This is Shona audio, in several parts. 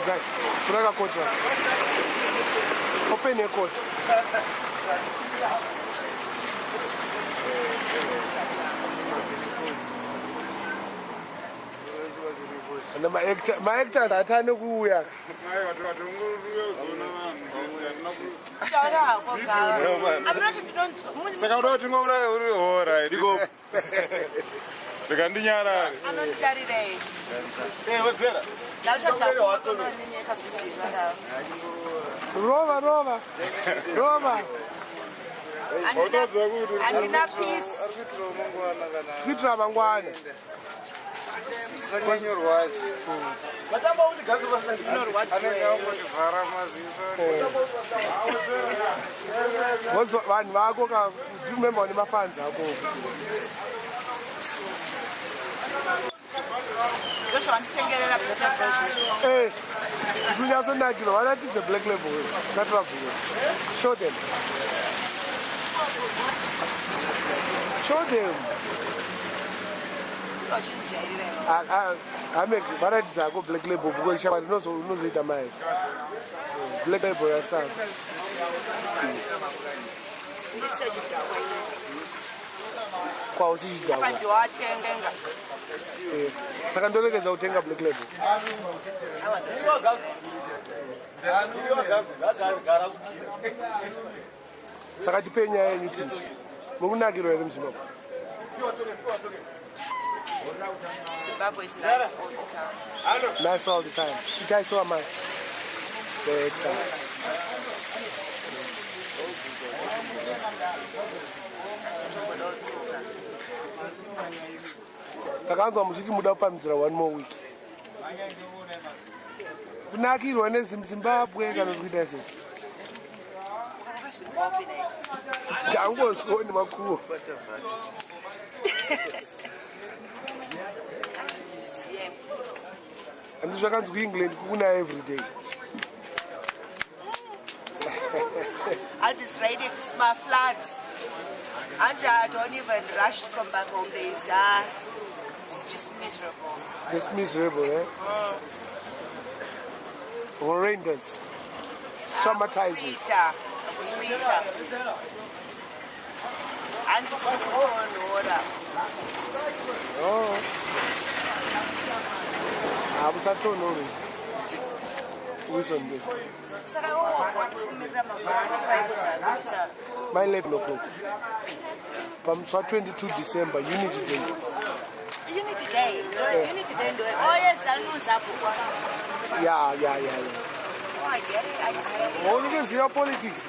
Zach, Braga coach. Open your coach. And my actor, I tell you who we are. Roma. Andina peace. Kitra bangwana. Vanhu vako ka remember nemafanzi ako. Hey, Dunyasonakilo, why not the black label? Not rough. Show them. I make varieties I go black label because she knows it amas. Black label yourself. Kwa usiji dawa. Sakandolekeza utenga black label. Sakatipenya anything. Mukunakiro ere mzima. Zimbabwe is nice all the time. Nice all the time. You guys saw my takanzwa muchiti muda kupamizira one more week. Kunakirwa neZimbabwe kana kuita sei? Jangozwa nemakuwo. And this vakanzi kuEngland kukuna every day. As it's raining, my floods. As I don't even rush to come back home, it's just miserable. Just miserable, eh? Horrendous. It's traumatizing. Oh. I was at home. My 11 o'clock. From 22 December, Unity Day. Unity Day? Yeah. Unity Day. Oh, yes, I know that. Yeah. Oh, I get it. Only because your politics.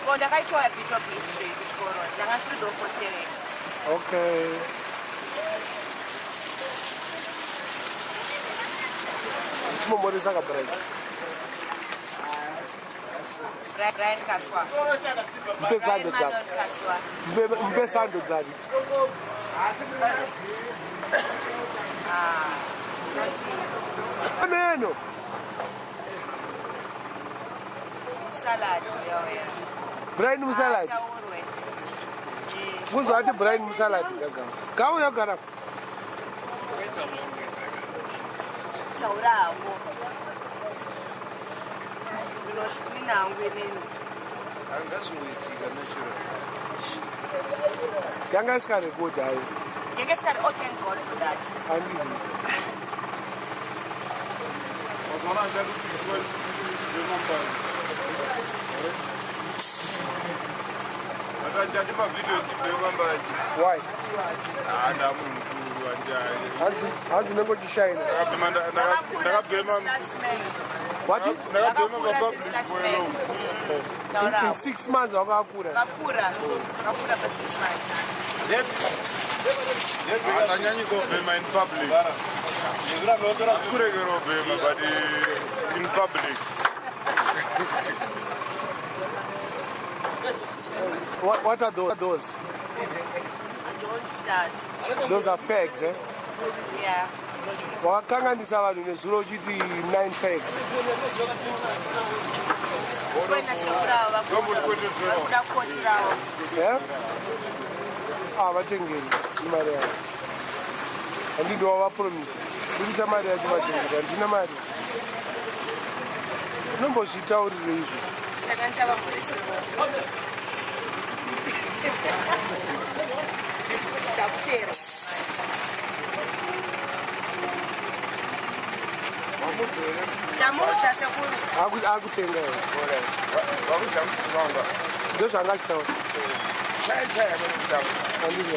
Well, I try a bit of history, which go on. Okay. What is that? Brian Kaswa. Mpesando dzadi. Ameno. Salad. Brian Musalad. Funzo ati Brian Musalad. Kau ya garap. Tauravo. Youngest can go die. Youngest can, oh, thank God for that. And easy. Why? How's the number to shine? What? In 6 months, I'll go for 6 months. In public. In public. What are those? Don't start. Those are facts, eh? Yeah. Wakanganisa vanhu nezuro chiti 9 facts. Yeah? vatengeri imari yavo handidi wavapromisa budisa mari yacho vatengeri handina mari unombozvitaurire izvo akutenga ndozvanga achitaura handidi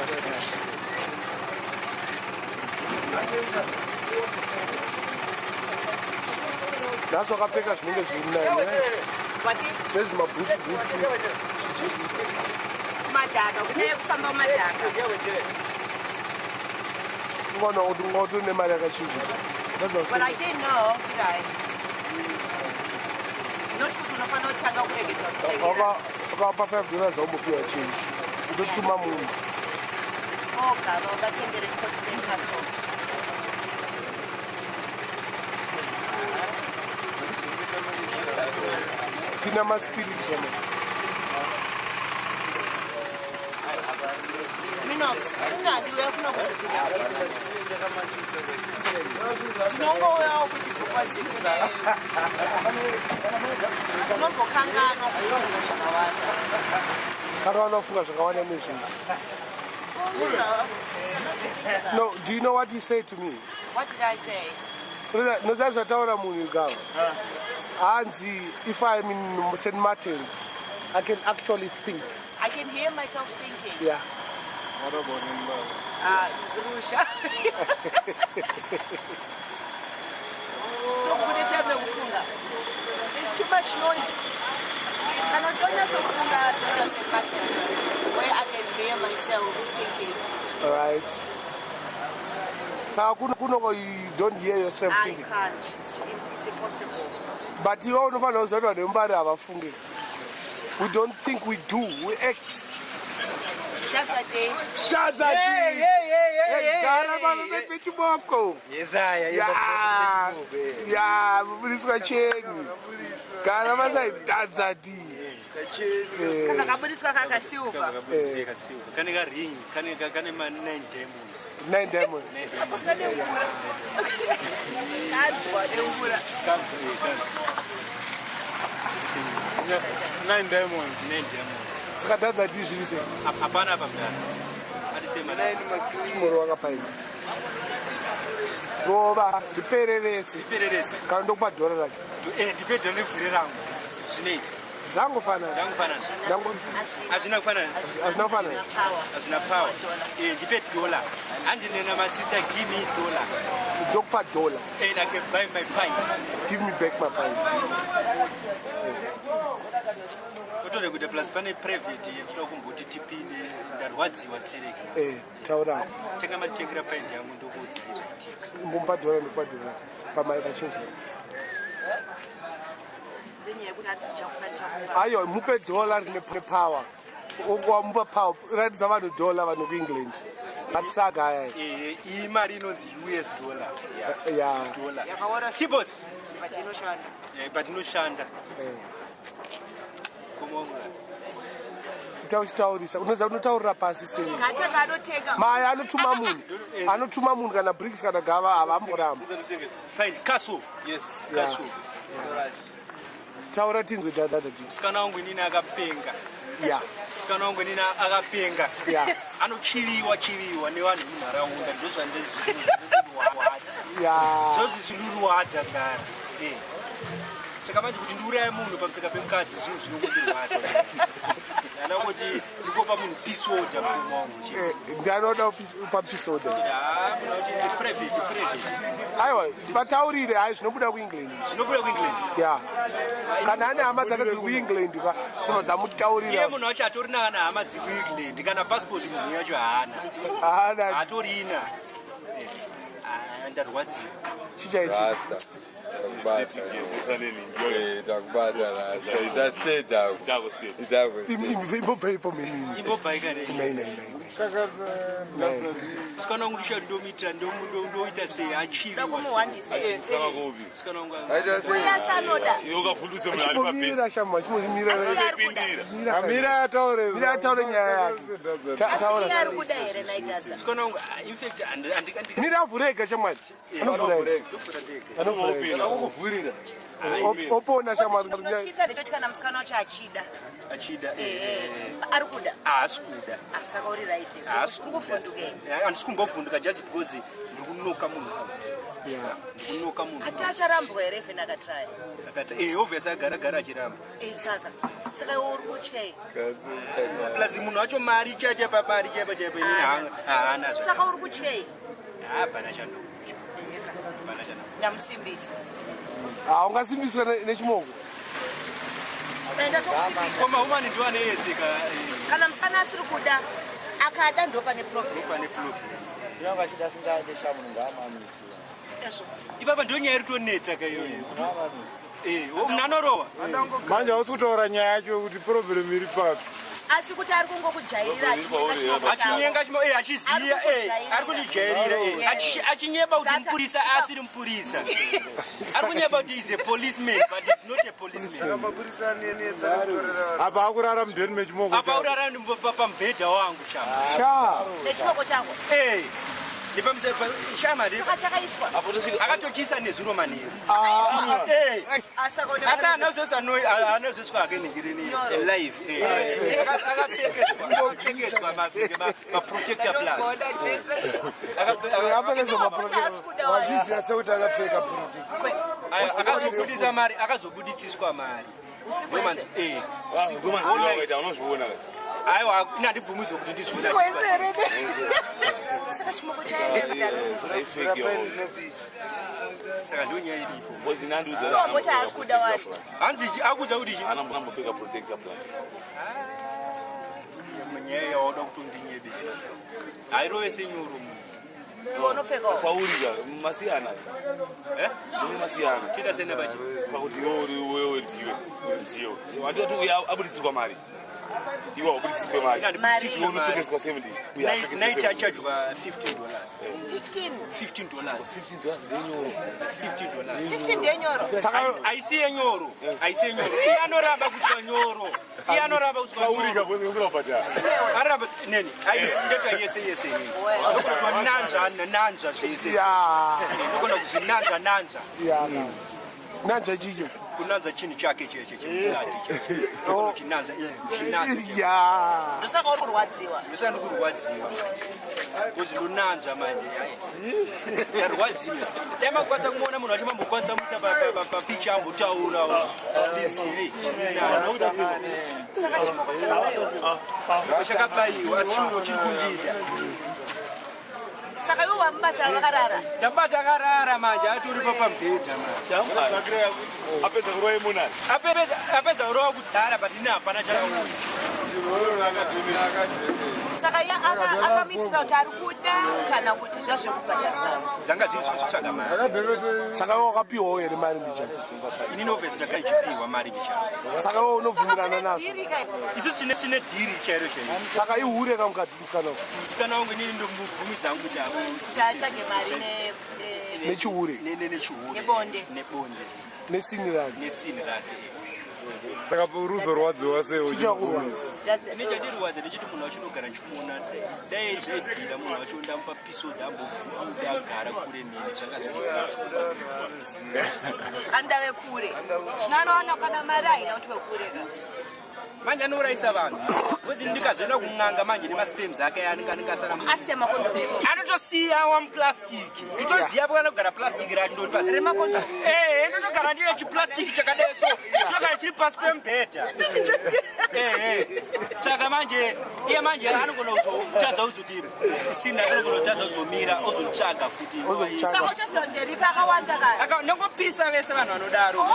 nhasi wakapfeka zvinenge zviri nani nezvimabhutsu madhaka kuneye kufamba madhaka ukaona kuti ungautore nemari yakachinja but I didn't know, did I? Not kuti unofanira kutanga kuregedzwa kutengera wakapa $5 aumbopiwa chinji utotuma munhu ogava ungatengere continental phone. pina maspiriti kana minonadiwe kunokuzipinda tinongowewo kuti kukwazikune unombokanganwa kufunga zvakawanda kana vanofunga zvakawanda nezvinhu. No, do you know what he said to me? What did I say? Noza zvataura munhu igava hanzi if I'm in St. Martin's I can actually think. I can hear myself thinking. Yeah. Rusha. There's too much noise. And I was going to St. Martin's where I can hear myself thinking. All right. So you don't hear yourself thinking. I can't. It's impossible. But you all know we don't think, we do, we act. That's a day. That's a day. Yeah, Buliswa Cheni. Karamasa, that's a day. Kakabuliswa kaka silver. Kaniga ring, kanema 9 diamonds. 9 diamonds. That's what they would. 9 diamonds. 9 diamonds. Sakadaza dizvi se. Hapana pamdana. Adisema 9 chimoro wakapaina. Rova ndipererese. Ndipererese. Kana ndokupa dhora racho. Ndipe dhora nevhuri rangu. Zvinoita. Zvangofanana. Zvangofanana. Hazvina kufanana. Hazvina kufanana. Hazvina power. Ndipe $. Handinena my sister, give me $. Ndokupa $. And I can buy my pint. Give me back my pint. Kutore kuti plus pane private yekuda kumboti tipinde ndarwadziwa stereki. Taura. Tenga matengera pint yangu ndokudza izvoitika. Mbompa $, ndokupa $. Pamari pachinja. Ayo mupe $. rine power. Mupa power. Ratidza vanhu $, vanhu kuEngland. Vatsaga aya. Iyi mari inonzi US $. Yeah. Chibos. But inoshanda. Uchitaurisa unoza unotaurira pasi sei kataka anoteka mai anotuma munhu kana bricks kana gava havamboramba fine castle. Yes, castle. taura tinzwe dada sikana wangu inini akapenga. Yeah. Sikana wangu inini akapenga. Yeah. Anochiliwa nevanhu munharaunda ndozvandezviruwadza. Yeah. Zvozviruwadza gara. Saka manje kuti ndiuraye munhu pamusika pemukadzi zvinhu zvinokundirwadza. Yana kuti ndikopa munhu peace order murume wangu. Ndanoda upa peace order. Muna kuti private. Aiwa, vataurire hai zvinobuda kuEngland. Zvinobuda kuEngland. Yeah. Kana ane hama dzake dziri kuEngland saka dzamutaurira. Iye munhu wacho atori nana hama dziri kuEngland kana passport munhu yacho haana. Haana. Atorina. Ndarwadziwa. Chichaitika. takubata rasa ita state ako itako imbobhaipo mini imbobhaika nei sikana wangu lisha ndomita ndoita sei achivi ndakumuwandisa sikana wangu uyasanoda yokafundise mali pabase chimomira shama chimomira amira ataure nyaya yake asiya ari kuda here naitadza sikana wangu in fact mira avhurega shamwari anokuvhurira opona shamwari chinotyisa ndechoti kana musikana wacho achida ari kuda haasi kuda saka uri right kuvhundukei handisi kumbovhunduka just because ndikunoka munhu out ndikunoka munhu ati acharambwa here even akatraya akati obviously agara achiramba saka iwe uri kutyei plus munhu wacho mari chache papari chaipa inini haana saka uri kutyei hapana chandokucha ndamusimbisa ungasimbiswa nechimoko enda tokusimbisa koma umani ndiwaneyeseka kana musikana asiri kuda akada ndo pane problem ipapa ndo nyaya iritonetsa kaiyoyo munhu anorowa manje hausi kutaura nyaya yacho kuti problem iri papi asi kuti ari kungokujairira achinyenga achiziya ari kundijairira achinyeba kuti mupurisa asiri mupurisa ari kunyeba kuti is a policeman but is not a policeman apa akurara mudheni mechimoko apa urara pamubhedha wangu nechimoko chako saka chakaiswa akatochisa nezuro manheru asi anozoswa akenhingirini live akapfekedzwa maprotector plus wazviziva sekuti akapfeka akazobudisa mari akazobuditsiswa mari aiwa inandibvumidzwa kuti ndizvina saka chimoko saka ndo nyaya iripo wamboti haasi kuda wati hanzi akudza kuti nyaya yaoda kutondinyeberera hairove senyoro munhu iwe unopfekawo kwaurika masiyana masiyana tita sene bachi pakuti wewe ndiwe wandoti uya abuditsirwa mari iwe wabuditsirwa mari inandibuditsiswa mari unopfekeswa 70 naiti achajwa $15 15 ndenyoro aisi yenyoro iye anoramba kutwa nyoro iye anoramba kuswa kwaurika kwezvinobhadhara aramba neni ndeta yese nokutwa nanza zvese nokona kuzi nanza nanja chicho kunanza chinhu chake cheche chinanza ndosaka uri kurwadziwa ndosani kurwadziwa kuzi ndonanza manje ndarwadziwa daimagwanisa kumuona munhu achimambokwanisa musa papicha ambotaura atleast saka chimoko chakabayiwa chakabayiwa asi chimoko chiri kundida saka iwe wamubata vakarara ndambata akarara manje atoripo pamubhedha apedza kurova imunani apedza kurova kudhara but ine hapana chakauya saka iye akamisira kuti ari kuda kana kuti zvazvekubhadharisana zvanga zviri zvekutsvaga mari saka iwe wakapiwawo here mari mbicha inini ovhesi ndakaichipiwa mari mbicha saka iwe unobvumirana nazo isusu tine dhiri chairo chairo saka ihure kamukadzi musikana musikana wangu inini ndomubvumi dzangu kuti tatsvage mari nechihure nebonde nesini rake saka ruzorwadziwa sei chichakurwadza nechandirwadza ndechiti munhu wacho unogara nchimuona dai zvaibvira munhu wacho ndamupa pisoda ambobvuda agara kure neni andave kure chinoanowana kana mari haina kuti wekureka manje anourayisa vanhu bcause ndikazoenda kun'anga manje nemaspems ake aningasara asemakondomu anotosiya wamuplastiki titoziya kana kugara plastiki ratindoti remakondomu ndotogara ndine chiplastiki chakadai so chinogara chiri pasi pemubhedha saka manje iye manje anogona kuzotadza kuzoti sina anogona kutadza kuzomira ozonditsvaga futi saka uchazonderipa akawanda kare ndongopisa vese vanhu vanodaro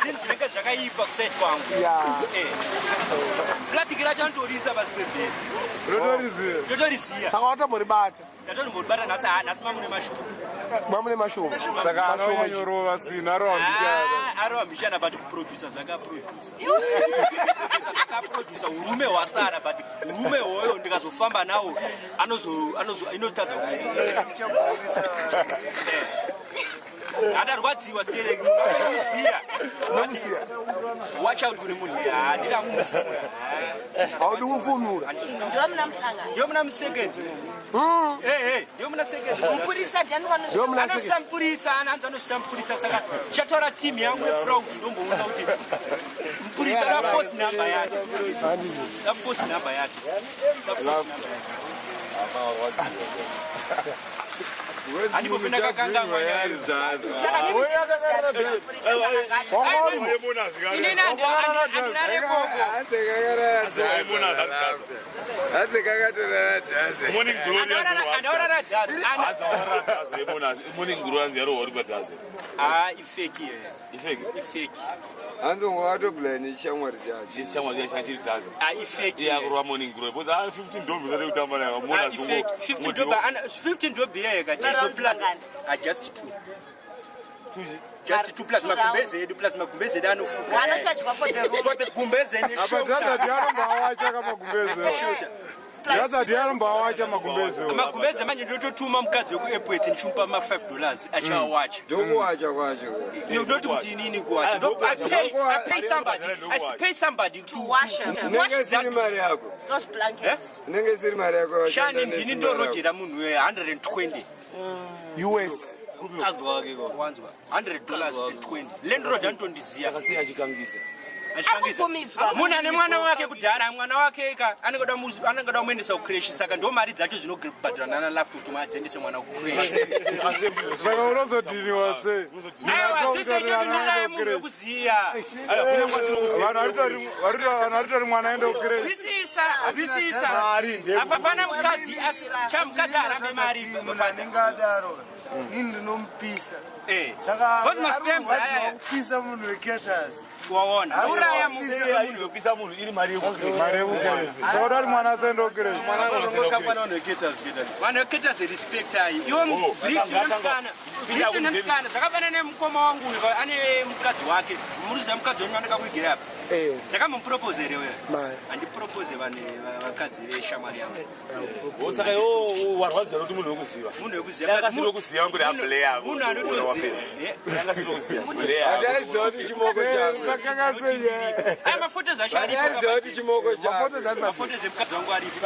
zvinhu zvinenge zvakaipa kusaidi kwangu plastic rachandorisa basi pembeni Rotoriziya. totorisiya saka watomboribata ndatombobata nhasi mamune mashuku mamune mashumu Saka anonyorova sina rohambichana. arohambichana but kuproducer zvakaproducer zvakaproducer urume wasara but urume hoyo ndikazofamba nawo inotadza adarwadziwa stereki muziya watch out kune munhu handida kumufumura haudi kumfunura ndiyo muna second ndiyo muna second anosvita mupurisa ananzi anosvita mupurisa saka chataura timu yangu yefraud ndomboona kuti mupurisa daforce number yake daforce number yake andipopenda kakangangwa inini andirarekoko andaurara dhazi ifeki ifeki Anzo watobulani shamwari chachi. Shamwari chachi dhazi. Ifeki. Yakurwa morning glory. But 15 dobi zari kutamba nayo. Mona zumo. 15 dobi yeka tiso plus adjust 2. Just 2 plus makumbeze edu plus makumbeze edu anofuka. Anochajwa for the room. For the kumbeze ni Apa dada diaro mbawacha kama kumbeze. Dada diaro mbawacha makumbeze. Makumbeze manje ndototuma mukadzi weku Epworth ndichumupa ma $5 achawacha. Ndokuwacha kwacho. Ndoti kuti inini kuwacha. I pay somebody to wash that mari yako. Those blankets. Nenge siri mari yako. Shani ndini ndorojera munhu we 120 US. wanzwa $100 landlord antondiziya akasiya achikangisa munhu ane mwana wake kudhara mwana wake ka anengada kumuendesa kucreshi saka ndo mari dzacho dzinobhadhirana nalafto kuti maadzendese mwana kucreshi saka unozodhiniwa sei aiwa munhu wekuziya vanhu varitori mwana aende kucreshi zvisisa apa pana mukadzi chamukadzi arambe mari ndingadaro nini ndinompisa saka kupisa munhu wecatas waona uraya munhu wekupisa munhu iri mari yekucreshi saka udari mwana asaende kucreshi vanhu vecatas respect ai iwo bricks unomusikana zvakafanana nemukoma wangu ane mukadzi wake muruziva mukadzi wenyu anenge kuigira apa ndakamupropozere wewe handipropose vakadzi veshamwari yangu saka iwo warwadzira kuti munhu wekuziva munhu wekuziva kuti afleya munhu anotoziva Adaiziva kuti chimoko chako. aya mafotos acho Adaiziva kuti chimoko chako. mafotos emukadzi wangu aripi